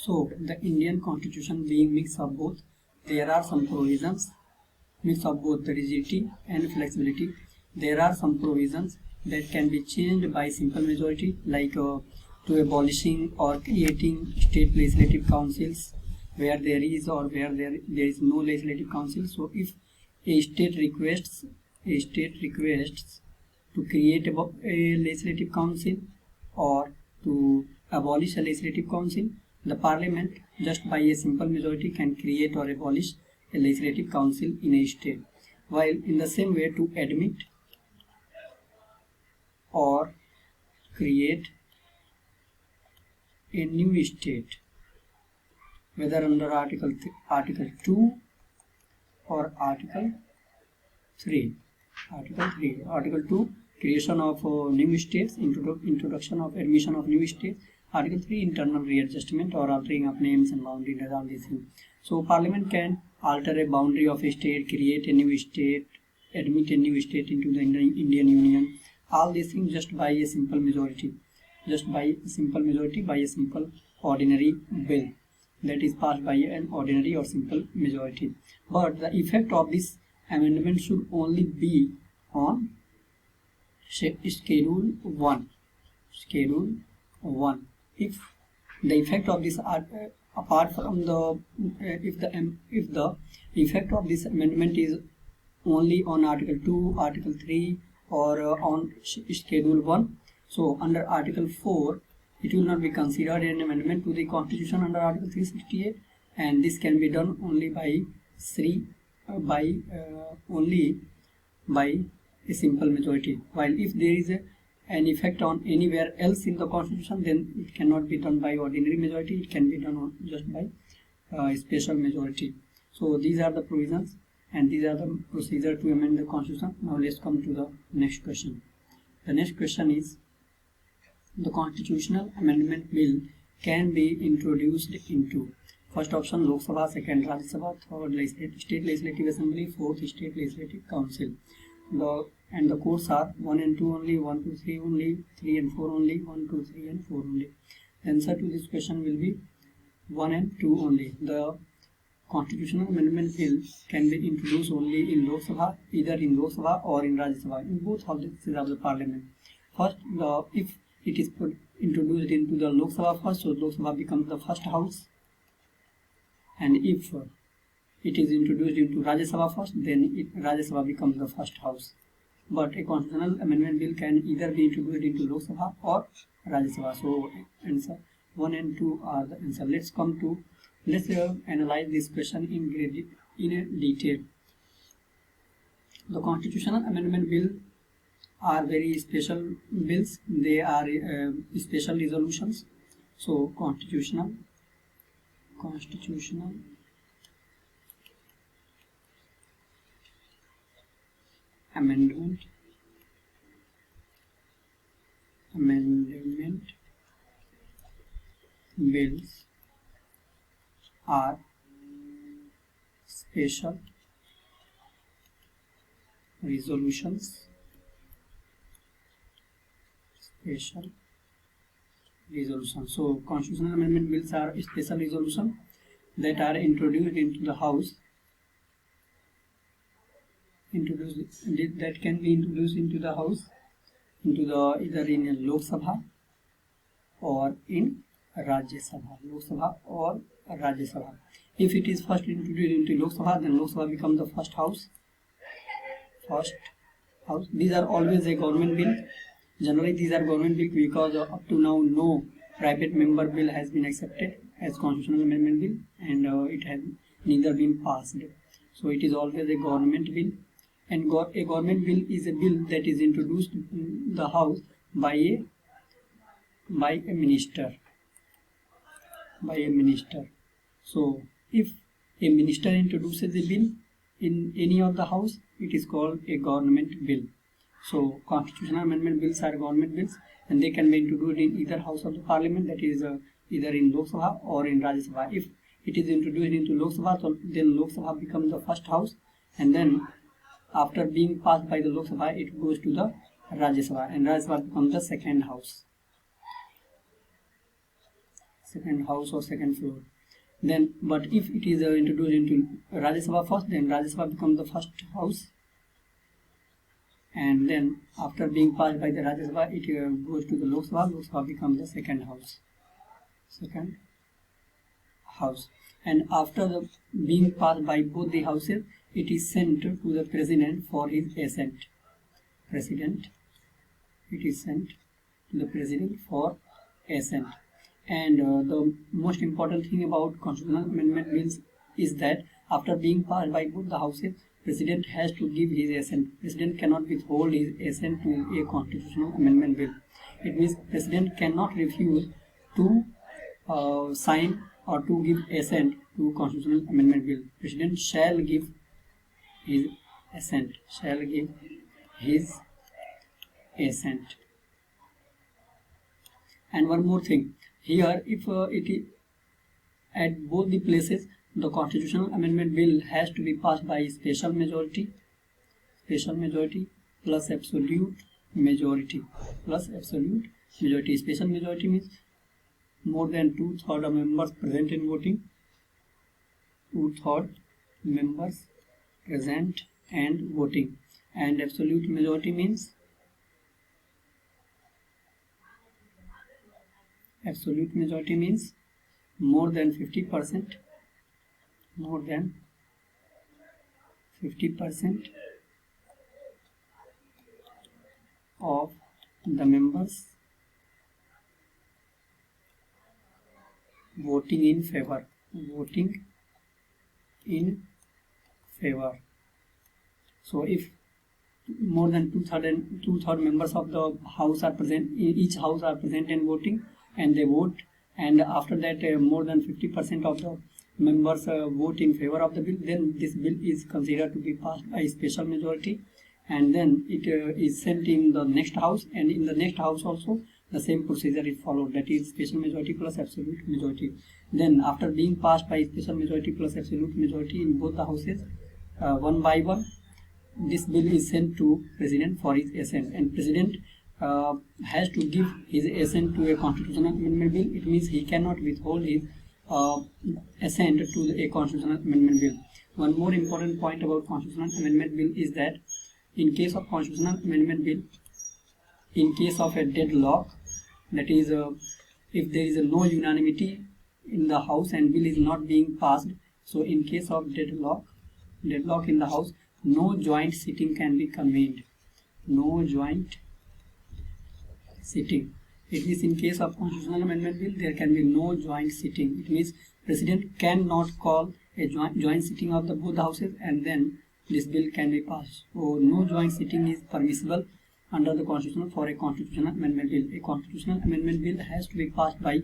So the Indian constitution being mix of both, there are some provisions mix of both the rigidity and flexibility. There are some provisions that can be changed by simple majority, like to abolishing or creating state legislative councils where there is or where there is no legislative council. So if a state requests to create a legislative council or to abolish a legislative council, the parliament just by a simple majority can create or abolish a legislative council in a state, while in the same way to admit or create a new state, whether under Article 2 or Article 3. Article 2, creation of new states, introduction of admission of new states. Article 3, internal readjustment or altering of names and boundaries, all these things. So Parliament can alter a boundary of a state, create a new state, admit a new state into the Indian Union. All these things just by a simple majority, by a simple ordinary bill that is passed by an ordinary or simple majority. But the effect of this amendment should only be on Schedule 1. If the effect of this apart from the if the effect of this amendment is only on Article 2, Article 3 or on Schedule 1, so under Article 4 it will not be considered an amendment to the Constitution under Article 368, and this can be done only by only by a simple majority. While if there is an effect on anywhere else in the Constitution, then it cannot be done by ordinary majority. It can be done just by special majority. So these are the provisions and these are the procedure to amend the Constitution. Now let's come to the next question. The next question is, the constitutional amendment bill can be introduced into: first option Lok Sabha, second Rajya Sabha, third State Legislative Assembly, fourth State Legislative Council. And the codes are 1 and 2 only, 1, 2, 3 only, 3 and 4 only, 1, 2, 3 and 4 only. The answer to this question will be 1 and 2 only. The constitutional amendment bill can be introduced only in Lok Sabha, either in Lok Sabha or in Rajya Sabha, in both houses of the parliament. First, if it is introduced into the Lok Sabha first, so Lok Sabha becomes the first house, and if it is introduced into Rajya Sabha first, then Rajya Sabha becomes the first house. But a constitutional amendment bill can either be introduced into Lok Sabha or Rajya Sabha. So answer 1 and 2 are the answer. Let's analyze this question in detail. The constitutional amendment bill are very special bills. They are special resolutions. So constitutional amendment bills are special resolutions. So constitutional amendment bills are special resolutions that are introduced into the House, that can be introduced into the House, either in Lok Sabha or in Rajya Sabha. If it is first introduced into Lok Sabha, then Lok Sabha becomes the first house. These are always a government bill. Generally these are government bill because up to now no private member bill has been accepted as constitutional amendment bill, and it has neither been passed. So it is always a government bill, and a government bill is a bill that is introduced in the House by a minister. So if a minister introduces a bill in any of the House, it is called a government bill. So constitutional amendment bills are government bills, and they can be introduced in either House of the Parliament, that is either in Lok Sabha or in Rajya Sabha. If it is introduced into Lok Sabha, so then Lok Sabha becomes the first house, and then after being passed by the Lok Sabha, it goes to the Rajya Sabha, and Rajya Sabha becomes the second house. second house or second floor. Then, but if it is introduced into Rajya Sabha first, then Rajya Sabha becomes the first house, and then after being passed by the Rajya Sabha, it goes to the Lok Sabha. Lok Sabha becomes the second house. And after being passed by both the houses, it is sent to the President for his assent. It is sent to the President for assent. And the most important thing about constitutional amendment bills is that after being passed by both the houses, President has to give his assent. President cannot withhold his assent to a constitutional amendment bill. It means President cannot refuse to sign or to give assent to constitutional amendment bill. President shall give his assent. And one more thing. Here, if it is at both the places, the constitutional amendment bill has to be passed by special majority plus absolute majority. Special majority means more than 2/3 of members present in voting. 2/3 members present and voting. And absolute majority means more than 50% of the members voting in favor. So if more than 2/3 members of the house are present, each house are present and voting, and they vote, and after that more than 50% of the members vote in favor of the bill, then this bill is considered to be passed by special majority, and then it is sent in the next house, and in the next house also the same procedure is followed, that is special majority plus absolute majority. Then after being passed by special majority plus absolute majority in both the houses, one by one, this bill is sent to President for his assent, and President has to give his assent to a constitutional amendment bill. It means he cannot withhold his assent to a constitutional amendment bill. One more important point about constitutional amendment bill is that in case of constitutional amendment bill, in case of a deadlock, that is if there is no unanimity in the house and bill is not being passed, so in case of deadlock in the house, no joint sitting can be convened. No joint sitting. It means in case of constitutional amendment bill, there can be no joint sitting. It means President cannot call a joint sitting of the both houses and then this bill can be passed. So no joint sitting is permissible under the constitution for a constitutional amendment bill. A constitutional amendment bill has to be passed by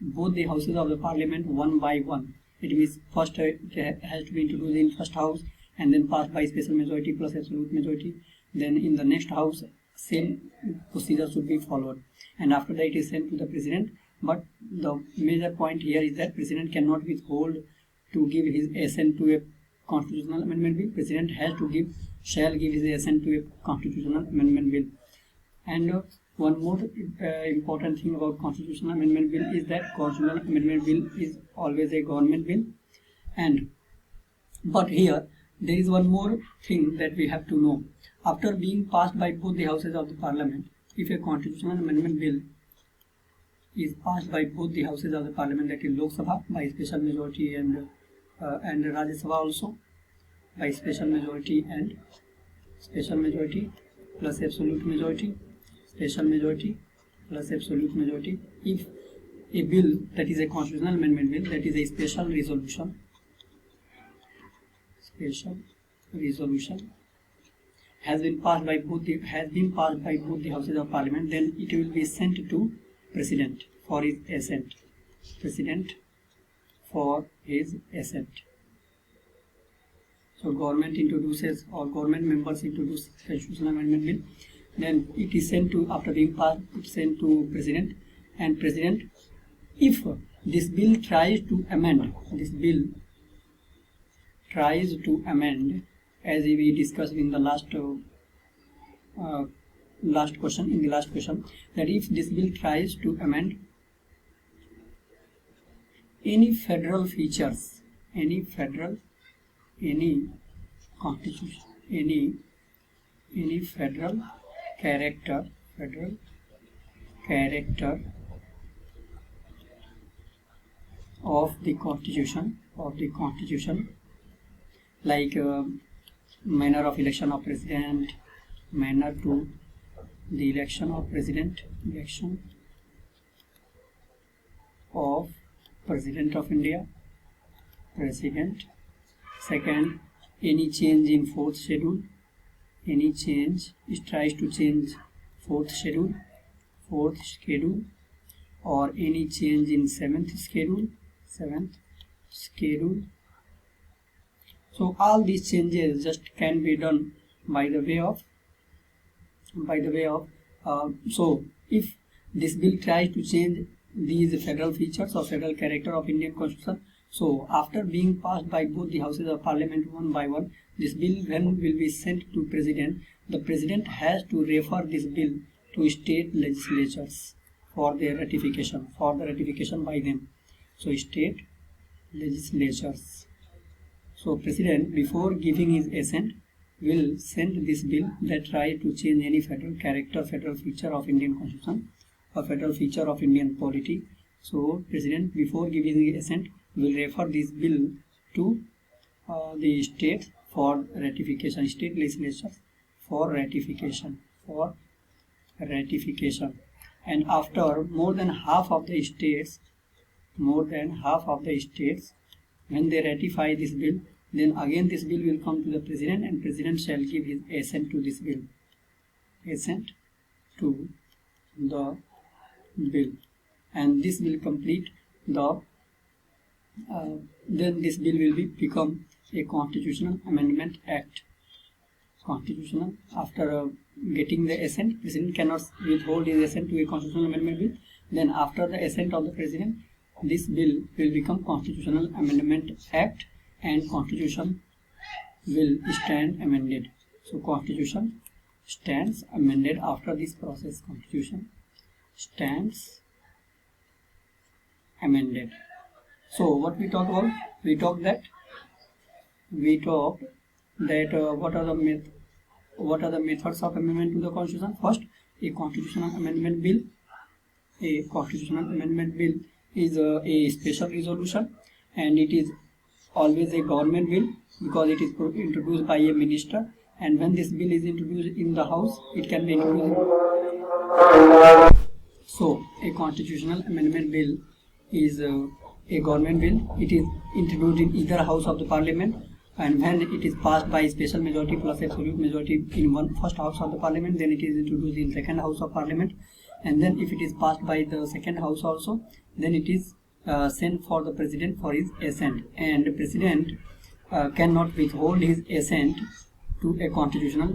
both the houses of the parliament one by one. It means first it has to be introduced in first house and then passed by special majority plus absolute majority. Then in the next house, same procedure should be followed, and after that it is sent to the President. But the major point here is that President cannot withhold to give his assent to a constitutional amendment bill. President shall give his assent to a constitutional amendment bill. And one more important thing about constitutional amendment bill is that constitutional amendment bill is always a government bill. But here there is one more thing that we have to know. After being passed by both the houses of the parliament, if a constitutional amendment bill is passed by both the houses of the parliament, that is Lok Sabha by special majority and Rajya Sabha also by special majority and special majority plus absolute majority, special majority plus absolute majority. If a bill that is a constitutional amendment bill, that is a special resolution has been passed by both the houses of parliament, then it will be sent to President for his assent. So government introduces, or government members introduce constitutional amendment bill, then it is sent to, after being passed, it is sent to President, and President, if this bill tries to amend, as we discussed in the last question, that if this bill tries to amend any federal features, any federal, any constitution, any federal character of the constitution, like manner of election of president, manner to the election of president, election of President of India, president. Second, any change in fourth schedule, any change, it tries to change fourth schedule, or any change in seventh schedule. So all these changes just can be done by the way of so if this bill tries to change these federal features or federal character of Indian Constitution, so after being passed by both the houses of parliament one by one, this bill then will be sent to president. The president has to refer this bill to state legislatures for their ratification, by them. So state legislatures. So president, before giving his assent, will send this bill that try to change any federal character, federal feature of Indian Constitution or federal feature of Indian polity. So president, before giving his assent, will refer this bill to the state for ratification, state legislatures for ratification. And after more than half of the states, when they ratify this bill, then again this bill will come to the president, and president shall give his assent to this bill. And this will complete the then this bill will become a constitutional amendment act. After getting the assent, president cannot withhold his assent to a constitutional amendment bill. Then after the assent of the president, this bill will become constitutional amendment act, and constitution will stand amended. So constitution stands amended after this process. Constitution stands amended. So what we talked about? We talked that what are the methods of amendment to the constitution. First, a constitutional amendment bill. A constitutional amendment bill is a special resolution, and it is always a government bill because it is introduced by a minister. And when this bill is introduced in the house, it can be introduced. So a constitutional amendment bill is a government bill. It is introduced in either house of the parliament, and when it is passed by special majority plus absolute majority in first house of the parliament, then it is introduced in second house of parliament, and then if it is passed by the second house also, then it is sent for the president for his assent. And the president cannot withhold his assent to a constitutional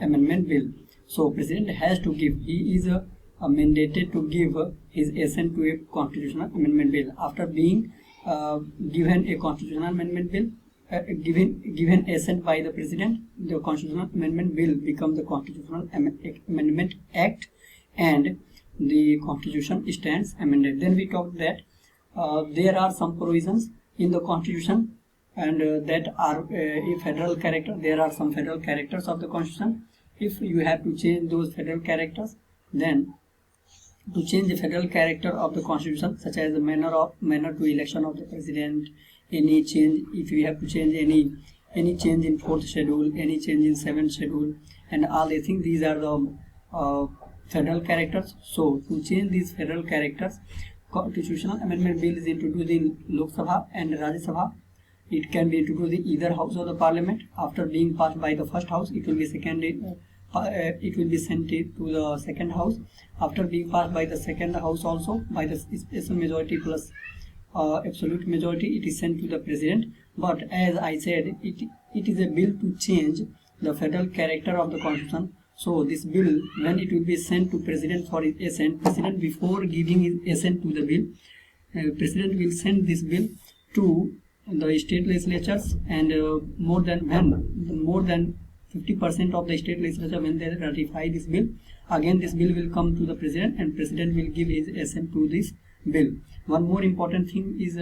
amendment bill. So president has to give, he is mandated to give his assent to a constitutional amendment bill. After being given a constitutional amendment bill, given assent by the president, the constitutional amendment bill becomes the constitutional amendment act, and the constitution stands amended. Then we talked that there are some provisions in the constitution, and that are a federal character. There are some federal characters of the constitution. If you have to change those federal characters, then to change the federal character of the constitution, such as the manner to election of the president, any change, if you have to change any change in fourth schedule, any change in seventh schedule, and all the things, these are the federal characters. So to change these federal characters, constitutional amendment bill is introduced in Lok Sabha and Rajya Sabha. It can be introduced in either house of the parliament. After being passed by the first house, it will be sent to the second house. After being passed by the second house also, by the special majority plus absolute majority, it is sent to the president. But as I said, it is a bill to change the federal character of the constitution. So this bill, when it will be sent to president for his assent, president, before giving his assent to the bill, president will send this bill to the state legislatures, and more than 50% of the state legislature, when they ratify this bill, again this bill will come to the president, and president will give his assent to this bill. One more important thing is